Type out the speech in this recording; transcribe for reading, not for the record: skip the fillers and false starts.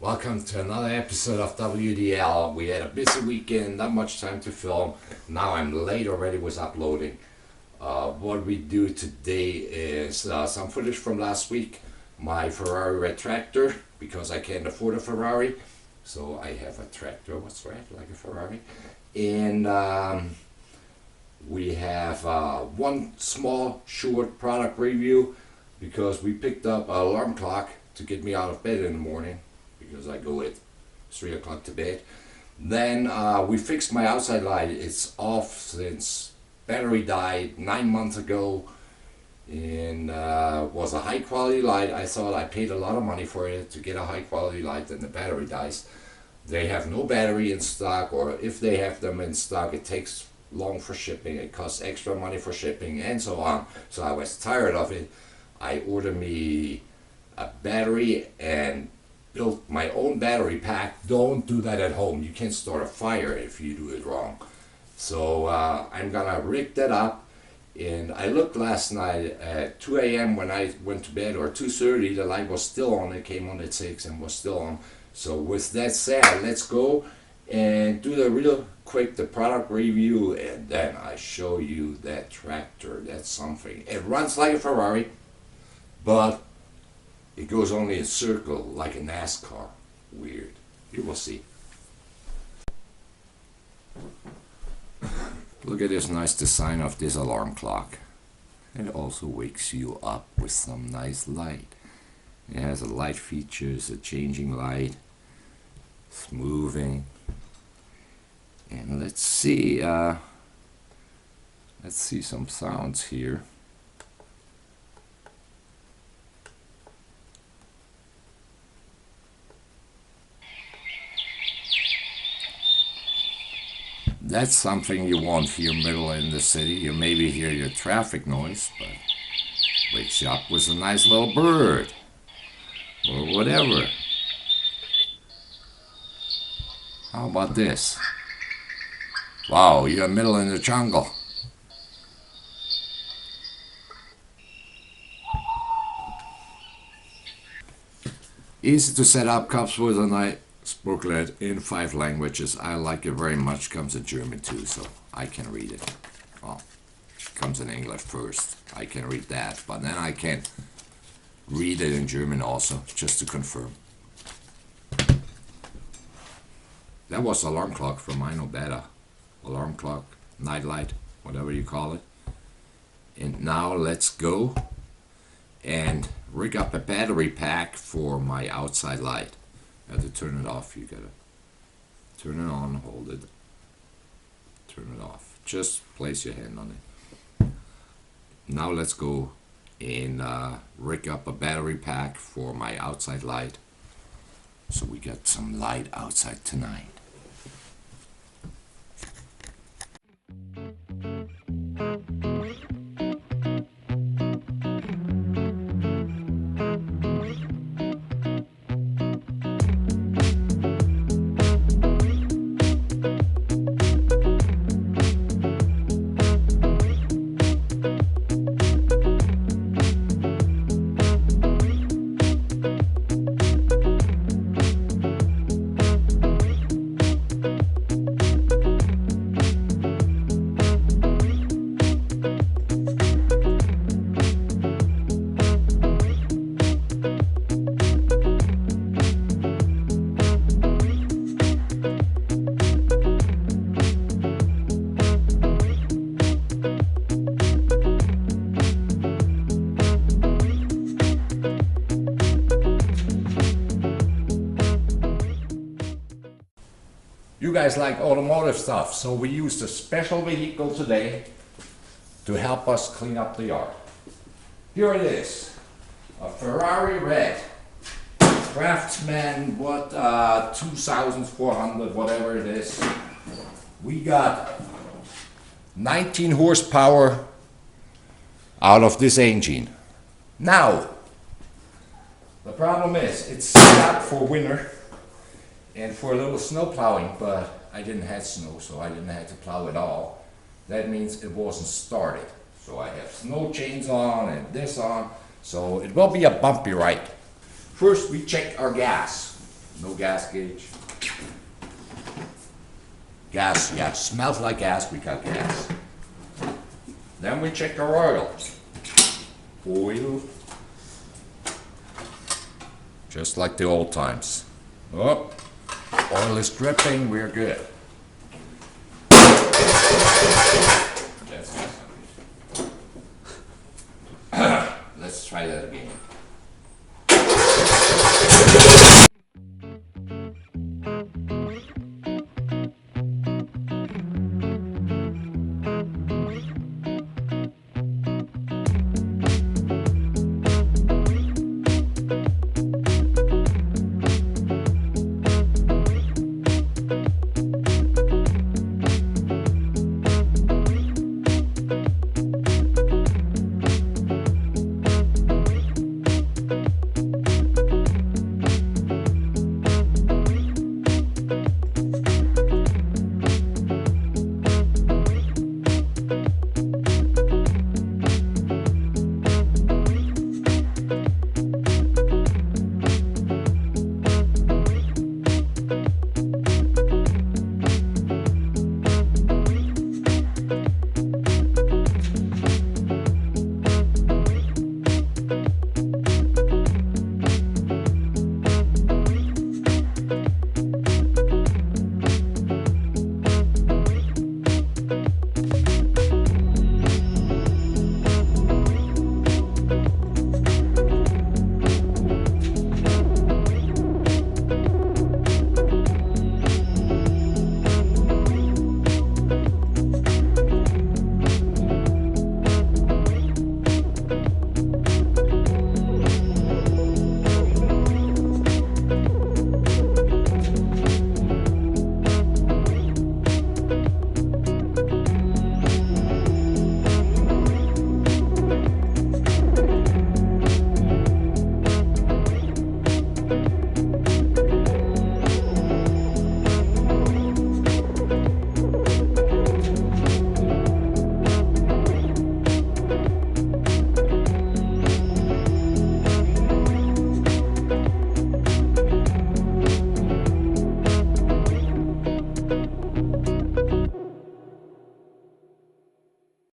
Welcome to another episode of WDL. We had a busy weekend, not much time to film. Now I'm late already with uploading. What we do today is some footage from last week. My Ferrari Red Tractor, because I can't afford a Ferrari. So I have a tractor, what's red, like a Ferrari. And we have one small short product review because we picked up an alarm clock to get me out of bed in the morning, because I go at 3 o'clock to bed. Then we fixed my outside light. It's off since battery died 9 months ago, and was a high quality light. I thought I paid a lot of money for it to get a high quality light, and the battery dies. They have no battery in stock, or if they have them in stock, it takes long for shipping. It costs extra money for shipping and so on. So I was tired of it. I ordered me a battery and built my own battery pack. Don't do that at home. You can start a fire if you do it wrong. So I'm gonna rig that up. And I looked last night at 2 a.m. when I went to bed, or 2:30, the light was still on. It came on at 6 and was still on. So with that said, let's go and do the real quick, the product review, and then I show you that tractor. That's something. It runs like a Ferrari, but it goes only in circle like a NASCAR. Weird. You will see. Look at this nice design of this alarm clock. It also wakes you up with some nice light. It has a light features, a changing light, it's moving. And let's see some sounds here. That's something you won't hear middle in the city. You maybe hear your traffic noise, but wakes you up with a nice little bird or whatever. How about this? Wow, you're middle in the jungle. Easy to set up, comes with a nice booklet in 5 languages. I like it very much. Comes in German too, so I can read it. Well, it comes in English first. I can read that, but then I can read it in German also, just to confirm. That was alarm clock from INNO Beta. Alarm clock, night light, whatever you call it. And now let's go and rig up a battery pack for my outside light. I have to turn it off. You gotta turn it on, hold it, turn it off. Just place your hand on it. Now let's go and rig up a battery pack for my outside light, so we got some light outside tonight. You guys like automotive stuff, so we used a special vehicle today to help us clean up the yard. Here it is, a Ferrari Red Craftsman, 2400, whatever it is. We got 19 horsepower out of this engine. Now, the problem is, it's set up for winter and for a little snow plowing, but I didn't have snow, so I didn't have to plow at all. That means it wasn't started. So I have snow chains on and this on, so it will be a bumpy ride. First we check our gas. No gas gauge. Gas, yeah, smells like gas, we got gas. Then we check our oil. Oil. Just like the old times. Oh, oil is dripping, we're good. That's Let's try that again.